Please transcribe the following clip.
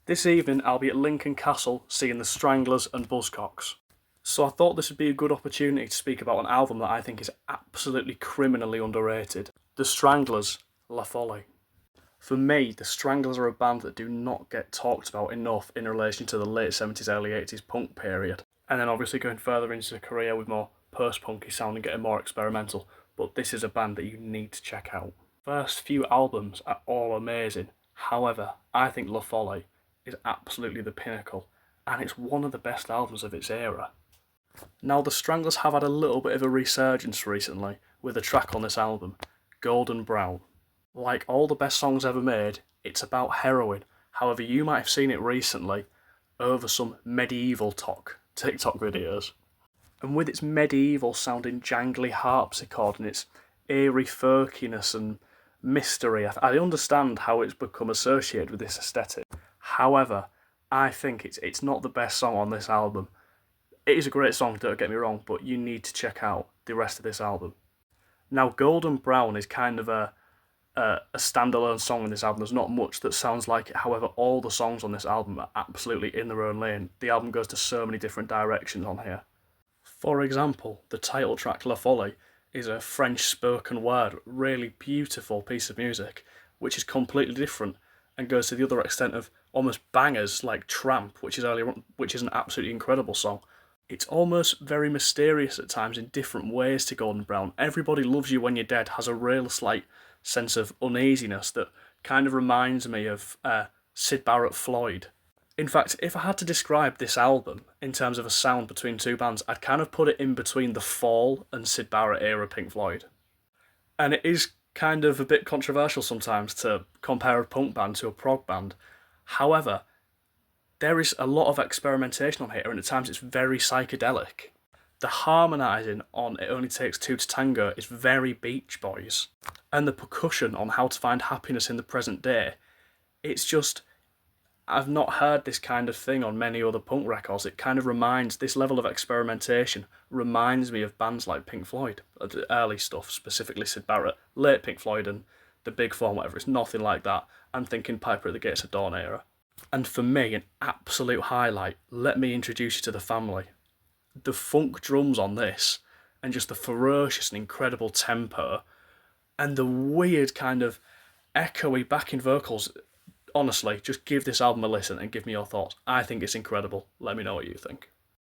This evening I'll be at Lincoln Castle seeing the Stranglers and Buzzcocks. So I thought this would be a good opportunity to speak about an album that I think is absolutely criminally underrated. The Stranglers, La Folie. For me, the Stranglers are a band that do not get talked about enough in relation to the late 70s, early 80s punk period. And then obviously going further into the career with more post-punky sound and getting more experimental. But this is a band that you need to check out. First few albums are all amazing. However, I think La Folie is absolutely the pinnacle, and it's one of the best albums of its era. Now, the Stranglers have had a little bit of a resurgence recently with a track on this album, Golden Brown. Like all the best songs ever made, it's about heroin. However, you might have seen it recently over some medieval TikTok videos. And with its medieval sounding jangly harpsichord and its eerie folkiness and mystery, I understand how it's become associated with this aesthetic. However, I think it's not the best song on this album. It is a great song, don't get me wrong, but you need to check out the rest of this album. Now, Golden Brown is kind of a standalone song in this album. There's not much that sounds like it. However, all the songs on this album are absolutely in their own lane. The album goes to so many different directions on here. For example, the title track La Folie is a French spoken word, really beautiful piece of music, which is completely different and goes to the other extent of almost bangers like Tramp, which is an absolutely incredible song. It's almost very mysterious at times in different ways to Golden Brown. Everybody Loves You When You're Dead has a real slight sense of uneasiness that kind of reminds me of Syd Barrett Floyd. In fact, if I had to describe this album in terms of a sound between two bands, I'd kind of put it in between the Fall and Syd Barrett era Pink Floyd. And it is kind of a bit controversial sometimes to compare a punk band to a prog band. However, there is a lot of experimentation on here, and at times it's very psychedelic. The harmonising on It Only Takes Two to Tango is very Beach Boys. And the percussion on How to Find Happiness in the Present Day, it's just, I've not heard this kind of thing on many other punk records. It kind of reminds, this level of experimentation reminds me of bands like Pink Floyd, the early stuff, specifically Syd Barrett, late Pink Floyd and the Big Four, whatever. It's nothing like that. I'm thinking Piper at the Gates of Dawn era. And for me, an absolute highlight, let me introduce you to the family. The funk drums on this, and just the ferocious and incredible tempo, and the weird kind of echoey backing vocals. Honestly, just give this album a listen and give me your thoughts. I think it's incredible. Let me know what you think.